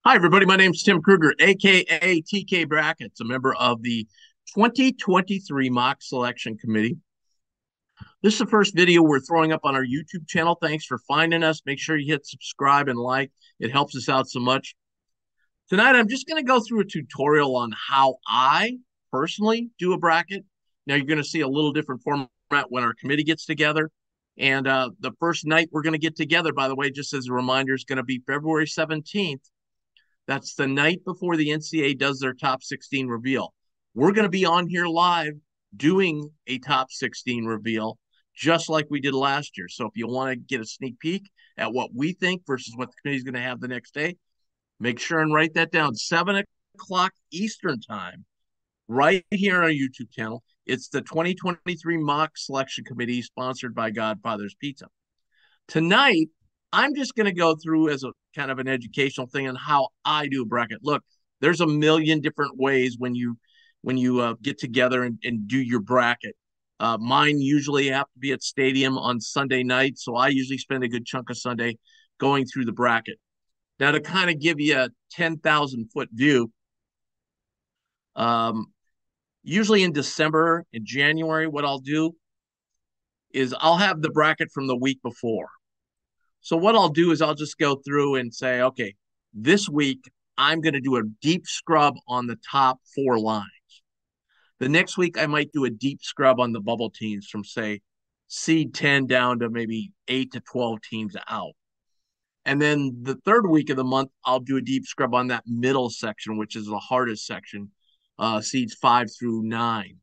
Hi, everybody. My name's Tim Krueger, aka TK Brackets, a member of the 2023 Mock Selection Committee. This is the first video we're throwing up on our YouTube channel. Thanks for finding us. Make sure you hit subscribe and like. It helps us out so much. Tonight, I'm just going to go through a tutorial on how I personally do a bracket. Now, you're going to see a little different format when our committee gets together. And the first night we're going to get together, by the way, just as a reminder, is going to be February 17th. That's the night before the NCAA does their top 16 reveal. We're going to be on here live doing a top 16 reveal, just like we did last year. So if you want to get a sneak peek at what we think versus what the committee is going to have the next day, make sure and write that down. 7 o'clock Eastern time, right here on our YouTube channel. It's the 2023 Mock Selection Committee sponsored by Godfather's Pizza. Tonight, I'm just going to go through as a kind of an educational thing on how I do a bracket. Look, there's a million different ways when you get together and do your bracket. Mine usually have to be at stadium on Sunday night, so I usually spend a good chunk of Sunday going through the bracket. Now, to kind of give you a 10,000-foot view, usually in December and January, what I'll do is I'll have the bracket from the week before. So what I'll do is I'll just go through and say, okay, this week I'm going to do a deep scrub on the top 4 lines. The next week I might do a deep scrub on the bubble teams from, say, seed 10 down to maybe 8 to 12 teams out. And then the third week of the month, I'll do a deep scrub on that middle section, which is the hardest section, seeds 5 through 9.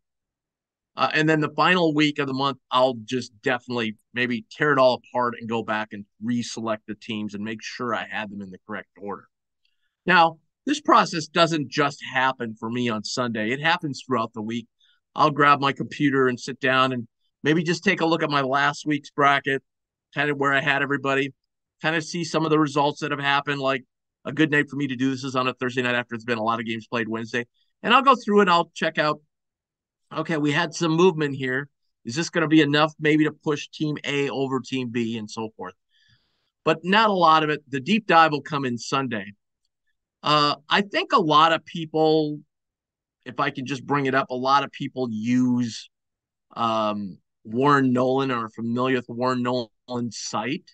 And then the final week of the month, I'll just definitely maybe tear it all apart and go back and reselect the teams and make sure I had them in the correct order. Now, this process doesn't just happen for me on Sunday. It happens throughout the week. I'll grab my computer and sit down and maybe just take a look at my last week's bracket, kind of where I had everybody, kind of see some of the results that have happened. Like a good night for me to do this is on a Thursday night after it's been a lot of games played Wednesday. And I'll go through and I'll check out, okay, we had some movement here. Is this going to be enough maybe to push team A over team B and so forth? But not a lot of it. The deep dive will come in Sunday. I think a lot of people, if I can just bring it up, a lot of people use Warren Nolan or are familiar with Warren Nolan's site.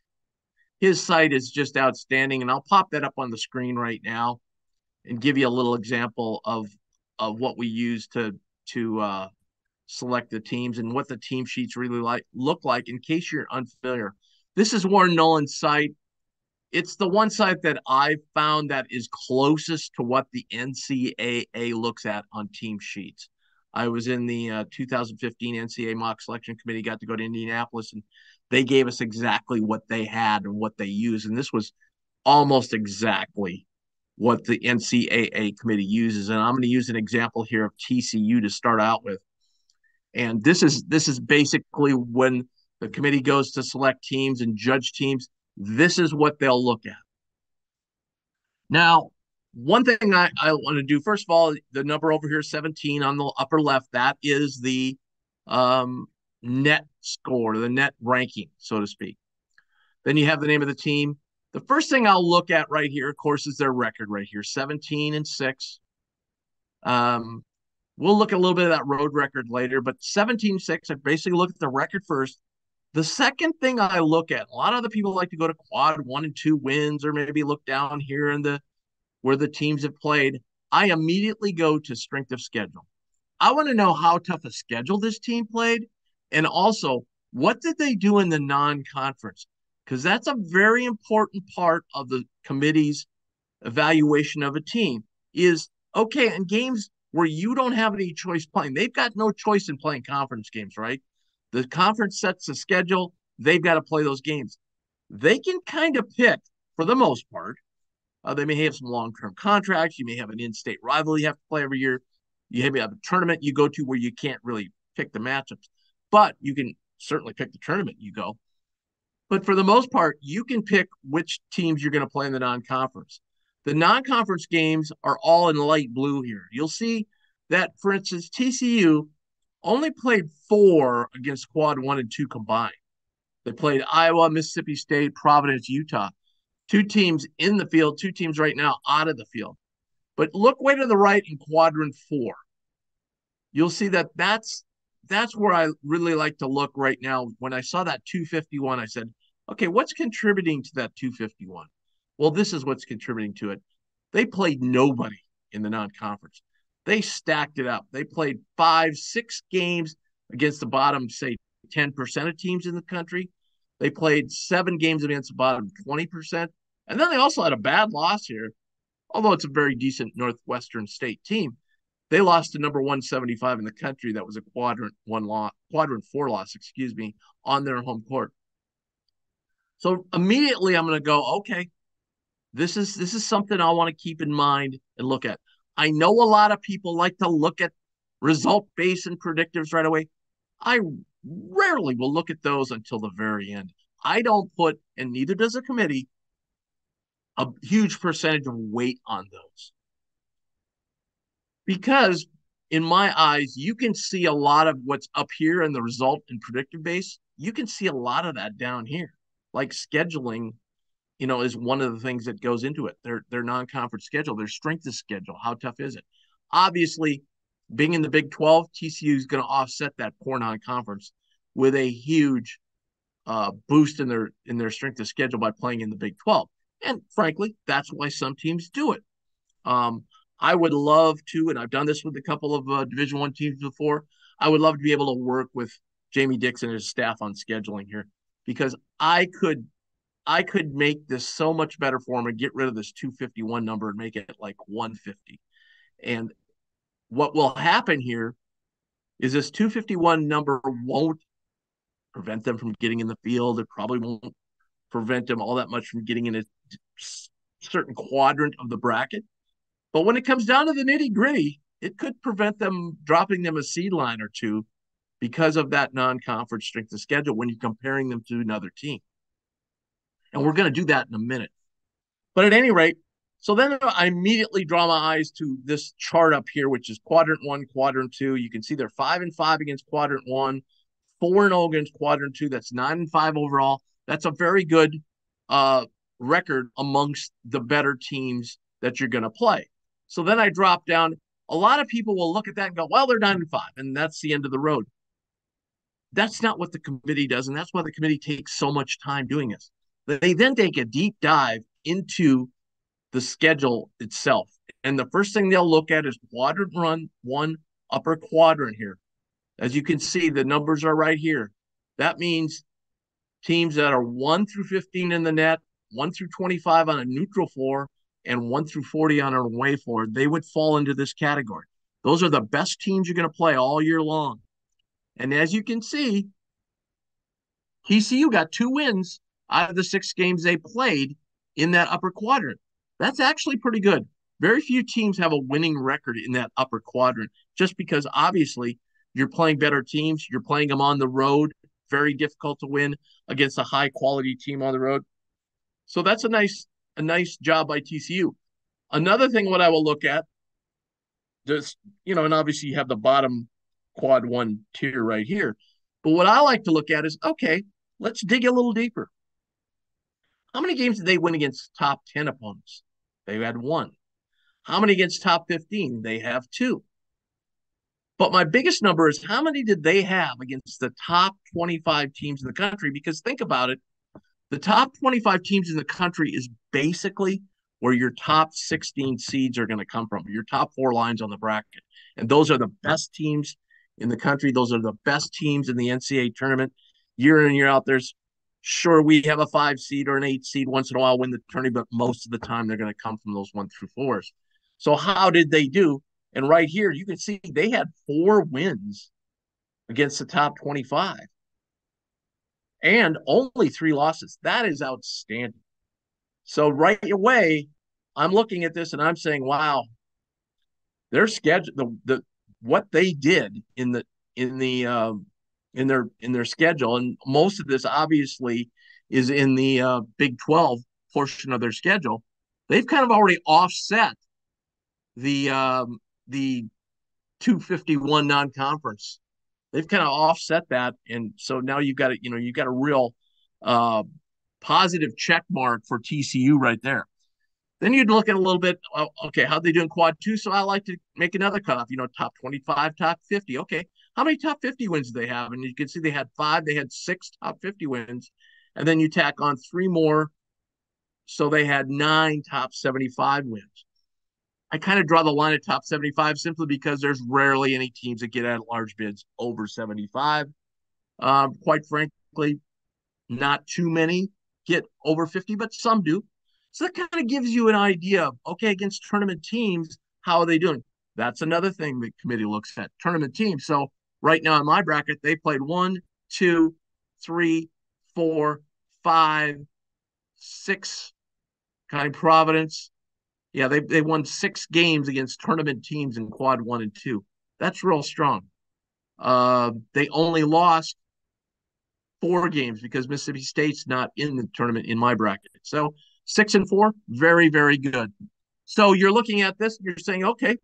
His site is just outstanding, and I'll pop that up on the screen right now and give you a little example of what we use to select the teams and what the team sheets really look like in case you're unfamiliar. This is Warren Nolan's site. It's the one site that I've found that is closest to what the NCAA looks at on team sheets. I was in the 2015 NCAA mock selection committee, got to go to Indianapolis, and they gave us exactly what they had and what they use. And this was almost exactly what the NCAA committee uses. And I'm going to use an example here of TCU to start out with. And this is basically when the committee goes to select teams and judge teams, this is what they'll look at. Now, one thing I want to do, first of all, the number over here, 17 on the upper left, that is the net score, the net ranking, so to speak. Then you have the name of the team. The first thing I'll look at right here, of course, is their record right here, 17-6. We'll look at a little bit of that road record later, but 17-6, I basically look at the record first. The second thing I look at, a lot of the people like to go to quad 1 and 2 wins, or maybe look down here in where the teams have played. I immediately go to strength of schedule. I want to know how tough a schedule this team played, and also what did they do in the non-conference, because that's a very important part of the committee's evaluation of a team. Is okay in games where you don't have any choice playing. They've got no choice in playing conference games, right? The conference sets the schedule. They've got to play those games. They can kind of pick, for the most part. They may have some long-term contracts. You may have an in-state rival you have to play every year. You may have a tournament you go to where you can't really pick the matchups, but you can certainly pick the tournament you go. But for the most part, you can pick which teams you're going to play in the non-conference. The non-conference games are all in light blue here. You'll see that, for instance, TCU only played 4 against quad 1 and 2 combined. They played Iowa, Mississippi State, Providence, Utah. Two teams in the field, two teams right now out of the field. But look way to the right in quadrant 4. You'll see that that's where I really like to look right now. When I saw that 251, I said, okay, what's contributing to that 251? Well, this is what's contributing to it. They played nobody in the non-conference. They stacked it up. They played 5-6 games against the bottom, say 10% of teams in the country. They played 7 games against the bottom 20%. And then they also had a bad loss here, although it's a very decent Northwestern State team. They lost to number 175 in the country. That was a quadrant 4 loss, excuse me, on their home court. So immediately I'm going to go, okay, this is something I want to keep in mind and look at. I know a lot of people like to look at result based and predictives right away. I rarely will look at those until the very end. I don't put, and neither does the committee, a huge percentage of weight on those. Because in my eyes, you can see a lot of what's up here in the result and predictive base. You can see a lot of that down here. Like scheduling, is one of the things that goes into it. Their non-conference schedule, their strength of schedule. How tough is it? Obviously, being in the Big 12, TCU is going to offset that poor non-conference with a huge boost in their strength of schedule by playing in the Big 12. And frankly, that's why some teams do it. I would love to, and I've done this with a couple of Division I teams before. I would love to be able to work with Jamie Dixon and his staff on scheduling here, because I could make this so much better for him and get rid of this 251 number and make it like 150. And what will happen here is this 251 number won't prevent them from getting in the field. It probably won't prevent them all that much from getting in a certain quadrant of the bracket. But when it comes down to the nitty gritty, it could prevent them dropping them a seed line or two because of that non-conference strength of schedule when you're comparing them to another team. And we're going to do that in a minute. But at any rate, so then I immediately draw my eyes to this chart up here, which is quadrant 1, quadrant 2. You can see they're 5-5 against quadrant 1, 4-0 against quadrant 2. That's 9-5 overall. That's a very good record amongst the better teams that you're going to play. So then I drop down. A lot of people will look at that and go, well, they're 9-5, and that's the end of the road. That's not what the committee does, and that's why the committee takes so much time doing this. They then take a deep dive into the schedule itself. And the first thing they'll look at is quadrant 1, upper quadrant here. As you can see, the numbers are right here. That means teams that are 1-15 in the net, 1-25 on a neutral floor, and 1-40 on an away floor, they would fall into this category. Those are the best teams you're going to play all year long. And as you can see, TCU got 2 wins out of the 6 games they played in that upper quadrant. That's actually pretty good. Very few teams have a winning record in that upper quadrant, just because obviously you're playing better teams. You're playing them on the road. Very difficult to win against a high quality team on the road. So that's a nice job by TCU. Another thing what I will look at, just, and obviously you have the bottom quad 1 tier right here. But what I like to look at is, okay, let's dig a little deeper. How many games did they win against top 10 opponents? They had 1. How many against top 15? They have 2. But my biggest number is how many did they have against the top 25 teams in the country? Because think about it, the top 25 teams in the country is basically where your top 16 seeds are going to come from, your top 4 lines on the bracket. And those are the best teams in the country. Those are the best teams in the NCAA tournament. Year in and year out, sure, we have a 5 seed or an 8 seed once in a while win the tournament, but most of the time they're going to come from those 1-4s. So how did they do? And right here, you can see they had 4 wins against the top 25 and only 3 losses. That is outstanding. So right away, I'm looking at this and I'm saying, wow, their schedule, what they did in their schedule, and most of this obviously is in the Big 12 portion of their schedule. They've kind of already offset the 251 non-conference. They've kind of offset that, and so now you've got a real positive check mark for TCU right there. Then you'd look at a little bit, okay, how'd they do in quad two? So I like to make another cutoff, top 25, top 50. Okay, how many top 50 wins do they have? And you can see they had 5, they had 6 top 50 wins. And then you tack on 3 more. So they had 9 top 75 wins. I kind of draw the line at top 75 simply because there's rarely any teams that get at large bids over 75. Quite frankly, not too many get over 50, but some do. So that kind of gives you an idea of, okay, against tournament teams, how are they doing? That's another thing the committee looks at, tournament teams. So right now in my bracket, they played 1, 2, 3, 4, 5, 6, kind of Providence. Yeah, they won 6 games against tournament teams in quad 1 and 2. That's real strong. They only lost 4 games because Mississippi State's not in the tournament in my bracket. So 6 and 4, very, very good. So you're looking at this, you're saying, okay,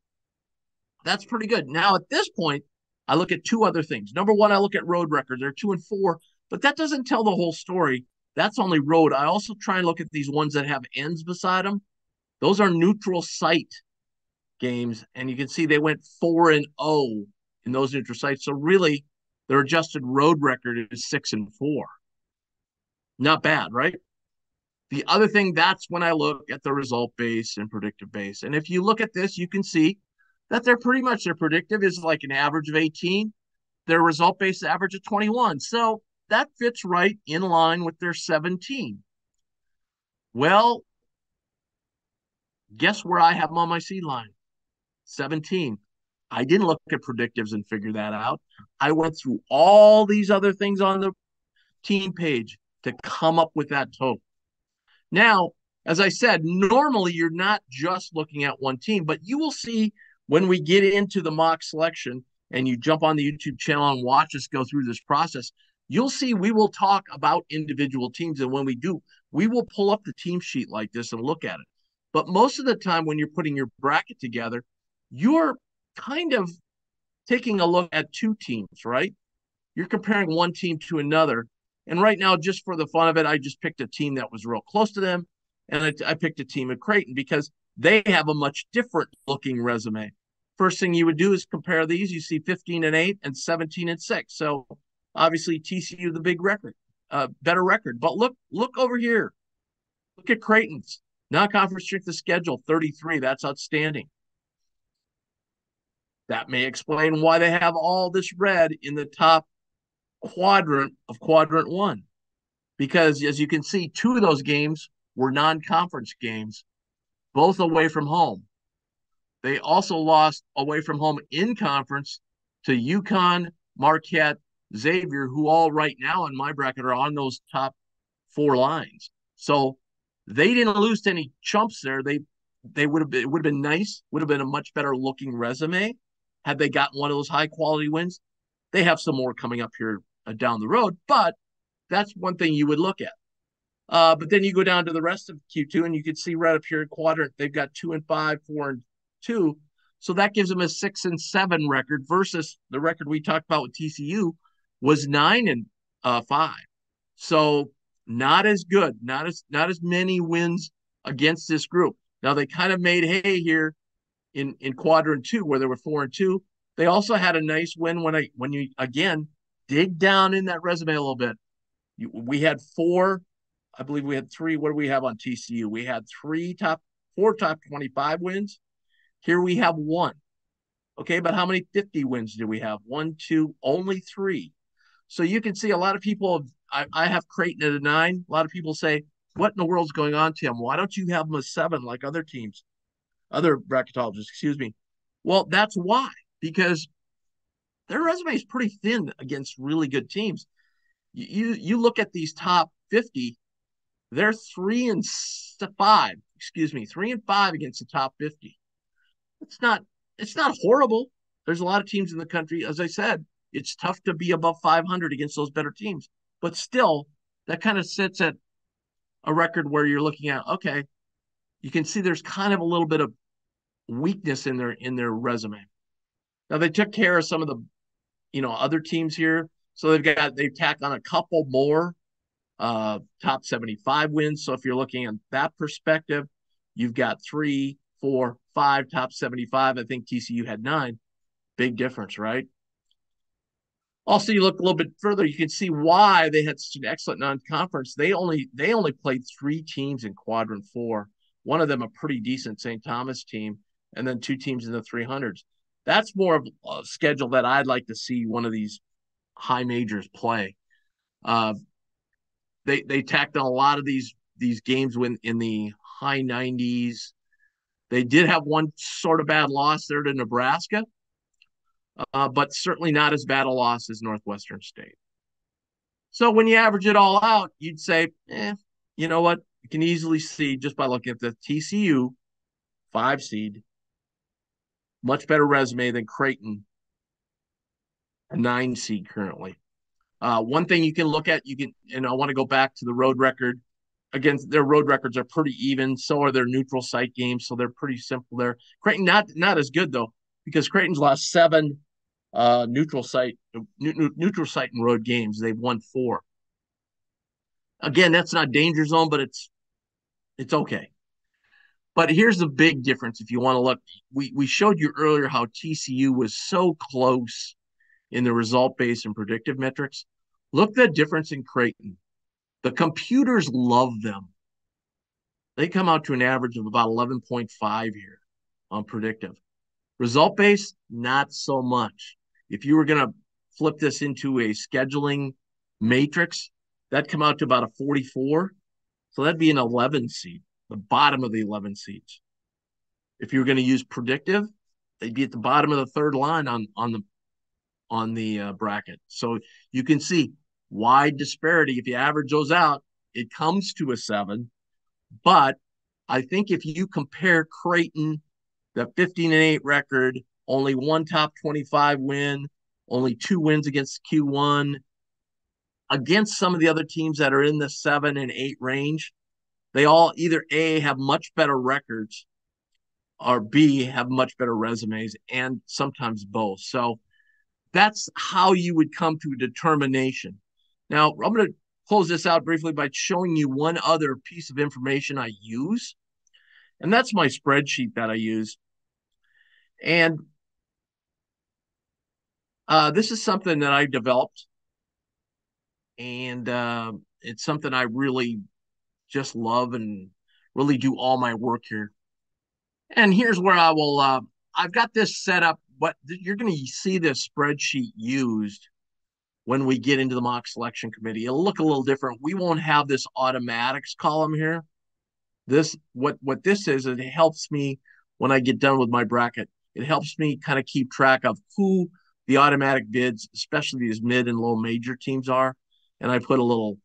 that's pretty good. Now at this point, I look at 2 other things. Number one, I look at road records. They're 2 and 4, but that doesn't tell the whole story. That's only road. I also try and look at these ones that have ends beside them. Those are neutral site games, and you can see they went 4 and 0 in those neutral sites. So really, their adjusted road record is 6 and 4. Not bad, right? The other thing, that's when I look at the result base and predictive base. And if you look at this, you can see that they're pretty much, their predictive is like an average of 18. Their result base average of 21. So that fits right in line with their 17. Well, guess where I have them on my seed line? 17. I didn't look at predictives and figure that out. I went through all these other things on the team page to come up with that total. Now, as I said, normally you're not just looking at one team, but you will see when we get into the mock selection and you jump on the YouTube channel and watch us go through this process, you'll see we will talk about individual teams. And when we do, we will pull up the team sheet like this and look at it. But most of the time when you're putting your bracket together, you're kind of taking a look at 2 teams, right? You're comparing one team to another. And right now, just for the fun of it, I just picked a team that was real close to them. And I picked a team at Creighton because they have a much different looking resume. First thing you would do is compare these. You see 15 and 8 and 17 and 6. So obviously TCU, the big record, better record. But look over here. Look at Creighton's non-conference strength of schedule, 33. That's outstanding. That may explain why they have all this red in the top quadrant of quadrant 1. Because as you can see, 2 of those games were non-conference games, both away from home. They also lost away from home in conference to UConn, Marquette, Xavier, who all right now in my bracket are on those top 4 lines. So they didn't lose to any chumps there. They would have been nice, would have been a much better looking resume had they gotten one of those high quality wins. They have some more coming up here down the road, but that's one thing you would look at. But then you go down to the rest of Q2 and you can see right up here in quadrant, they've got 2 and 5, 4 and 2. So that gives them a 6 and 7 record versus the record we talked about with TCU was 9 and 5. So not as good, not as many wins against this group. Now they kind of made hay here in quadrant 2 where they were 4 and 2. They also had a nice win when you again dig down in that resume a little bit. We had 4, I believe we had 3. What do we have on TCU? We had 4 top 25 wins. Here we have 1. Okay, but how many 50 wins do we have? 1, 2, only 3. So you can see a lot of people, I have Creighton at a 9. A lot of people say, what in the world's going on, Tim? Why don't you have them a 7 like other teams, other bracketologists, excuse me? Well, that's why, because their resume is pretty thin against really good teams. You look at these top 50, they're 3 and 5, 3 and 5 against the top 50. It's not horrible. There's a lot of teams in the country. As I said, it's tough to be above 500 against those better teams, but still that kind of sits at a record where you're looking at, okay, you can see there's kind of a little bit of weakness in their resume. Now they took care of some of the, other teams here. So they've tacked on a couple more top 75 wins. So if you're looking at that perspective, you've got 3, 4, 5 top 75. I think TCU had 9. Big difference, right? Also, you look a little bit further, you can see why they had such an excellent non-conference. They only played 3 teams in quadrant 4. One of them a pretty decent St. Thomas team, and then 2 teams in the 300s. That's more of a schedule that I'd like to see one of these high majors play. Uh, they tacked on a lot of these games when in the high 90s. They did have one sort of bad loss there to Nebraska, but certainly not as bad a loss as Northwestern State. So when you average it all out, you'd say, you know what? You can easily see just by looking at the TCU 5 seed, much better resume than Creighton, a 9 seed currently. One thing you can look at, and I want to go back to the road record. Again, their road records are pretty even. So are their neutral site games. So they're pretty simple there. Creighton not as good though, because Creighton's lost 7 neutral site and road games. They've won 4. Again, that's not danger zone, but it's okay. But here's the big difference. If you want to look, we showed you earlier how TCU was so close in the result-based and predictive metrics. Look at the difference in Creighton. The computers love them. They come out to an average of about 11.5 here on predictive. Result-based, not so much. If you were going to flip this into a scheduling matrix, that'd come out to about a 44. So that'd be an 11 seed, the bottom of the 11 seeds. If you were going to use predictive, they'd be at the bottom of the third line on the bracket. So you can see wide disparity. If you average those out, it comes to a 7. But I think if you compare Creighton, the 15-8 record, only 1 top 25 win, only 2 wins against Q1, against some of the other teams that are in the 7 and 8 range, they all either A, have much better records, or B, have much better resumes, and sometimes both. So that's how you would come to a determination. Now, I'm going to close this out briefly by showing you one other piece of information I use, and that's my spreadsheet that I use. And this is something that I developed, and it's something I really just love and really do all my work here. And here's where I will, I've got this set up. What you're going to see this spreadsheet used when we get into the mock selection committee. It'll look a little different. We won't have this automatics column here. What this is, it helps me when I get done with my bracket. It helps me kind of keep track of who the automatic bids, especially these mid and low major teams are. And I put a little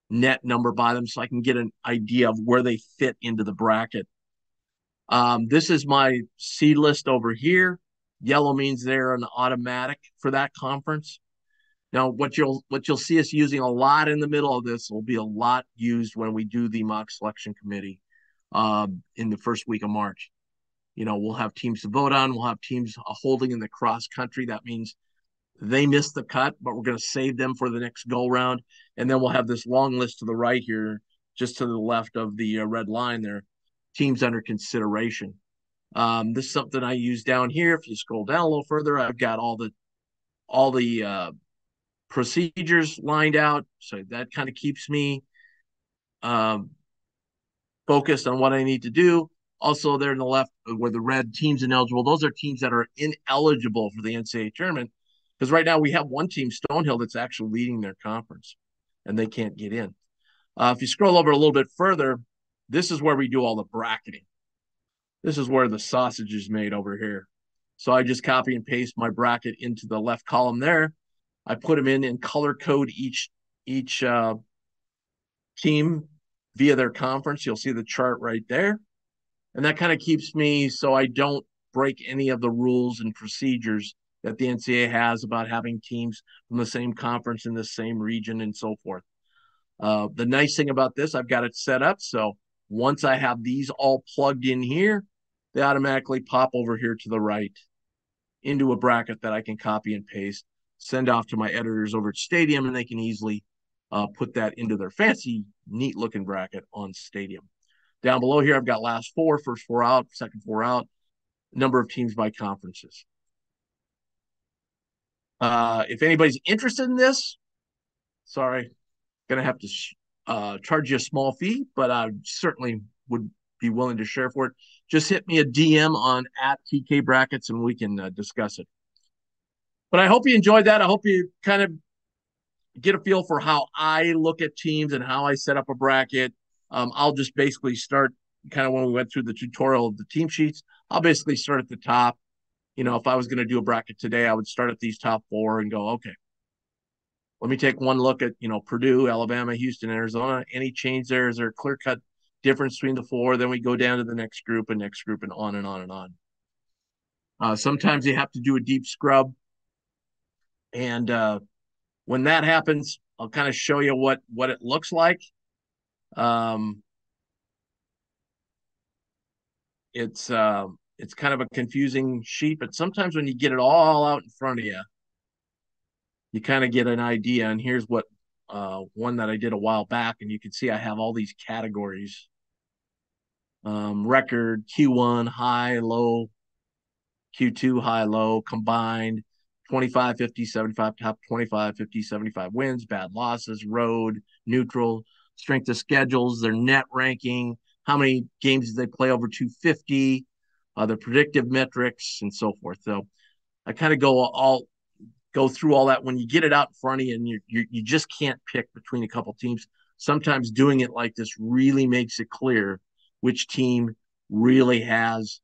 net number by them so I can get an idea of where they fit into the bracket. This is my seed list over here. Yellow means they're an automatic for that conference. Now, what you'll see us using a lot in the middle of this will be a lot used when we do the mock selection committee in the first week of March. You know, we'll have teams to vote on. We'll have teams holding in the cross country. That means they missed the cut, but we're going to save them for the next go round. And then we'll have this long list to the right here, just to the left of the red line there, teams under consideration. This is something I use down here. If you scroll down a little further, I've got all the procedures lined out. So that kind of keeps me focused on what I need to do. Also, there in the left where the red teams ineligible, those are teams that are ineligible for the NCAA tournament. Because right now we have one team, Stonehill, that's actually leading their conference, and they can't get in. If you scroll over a little bit further, this is where we do all the bracketing. This is where the sausage is made over here. So I just copy and paste my bracket into the left column there. I put them in and color code each team via their conference. You'll see the chart right there. And that kind of keeps me so I don't break any of the rules and procedures that the NCAA has about having teams from the same conference in the same region and so forth. The nice thing about this, I've got it set up. So once I have these all plugged in here, they automatically pop over here to the right into a bracket that I can copy and paste, send off to my editors over at Stadium, and they can easily put that into their fancy, neat looking bracket on Stadium. Down below here, I've got last four, first four out, second four out, number of teams by conferences. If anybody's interested in this, sorry, going to have to charge you a small fee, but I certainly would be willing to share for it. Just hit me a DM on @TK Brackets and we can discuss it. But I hope you enjoyed that. I hope you kind of get a feel for how I look at teams and how I set up a bracket. I'll just basically start kind of when we went through the tutorial of the team sheets. I'll basically start at the top. You know, if I was going to do a bracket today, I would start at these top four and go, okay, let me take one look at, Purdue, Alabama, Houston, Arizona. Any change there? Is there a clear-cut difference between the four? Then we go down to the next group and on and on and on. Sometimes you have to do a deep scrub. And when that happens, I'll kind of show you what it looks like. It's kind of a confusing sheet, but sometimes when you get it all out in front of you, you kind of get an idea. And here's what one that I did a while back, and you can see I have all these categories. Record, Q1, high, low, Q2, high, low, combined, 25, 50, 75, top 25, 50, 75 wins, bad losses, road, neutral, strength of schedules, their net ranking, how many games did they play over 250, the predictive metrics, and so forth. So I kind of go through all that. When you get it out in front of you and you just can't pick between a couple teams, sometimes doing it like this really makes it clear which team really has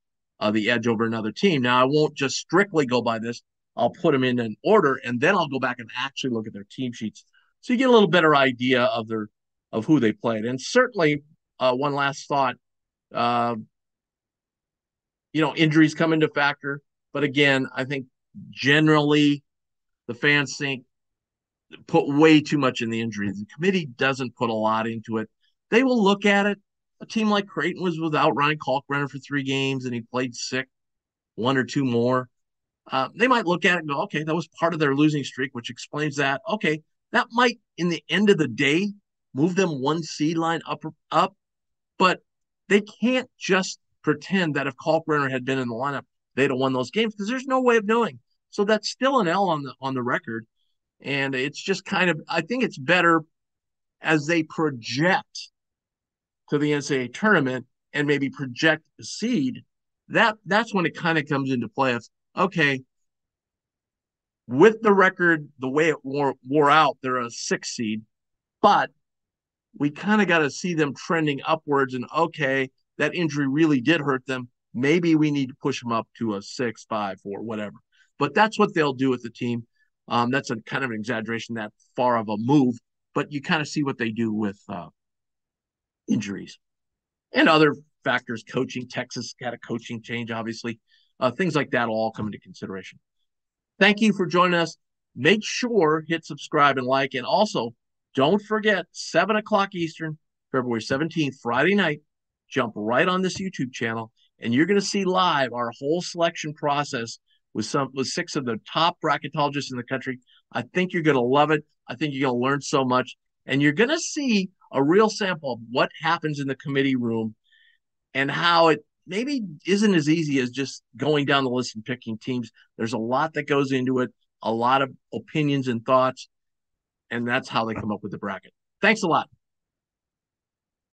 the edge over another team. Now, I won't just strictly go by this. I'll put them in an order, and then I'll go back and actually look at their team sheets, so you get a little better idea of who they played. And certainly, one last thought, injuries come into factor. But again, I think generally the fans put way too much in the injuries. The committee doesn't put a lot into it. They will look at it. A team like Creighton was without Ryan Kalkbrenner for 3 games, and he played sick, 1 or 2 more. They might look at it and go, okay, that was part of their losing streak, which explains that. Okay, that might, in the end of the day, move them 1 seed line up, but they can't just pretend that if Kalkbrenner had been in the lineup, they'd have won those games, because there's no way of knowing. So that's still an L on the record, and it's just kind of, I think it's better as they project to the NCAA tournament and maybe project a seed. That's when it kind of comes into play. It's, okay, with the record, the way it wore out, they're a 6 seed, but we kind of got to see them trending upwards, and okay, that injury really did hurt them. Maybe we need to push them up to a 6, 5, 4, whatever. But that's what they'll do with the team. That's a kind of an exaggeration, that far of a move, but you kind of see what they do with injuries and other factors. Coaching, Texas had a coaching change, obviously. Things like that will all come into consideration. Thank you for joining us. Make sure hit subscribe and like, and also don't forget 7 o'clock Eastern, February 17th, Friday night. Jump right on this YouTube channel, and you're going to see live our whole selection process with 6 of the top bracketologists in the country. I think you're going to love it. I think you're going to learn so much, and you're going to see a real sample of what happens in the committee room and how it maybe isn't as easy as just going down the list and picking teams. There's a lot that goes into it, a lot of opinions and thoughts, and that's how they come up with the bracket. Thanks a lot.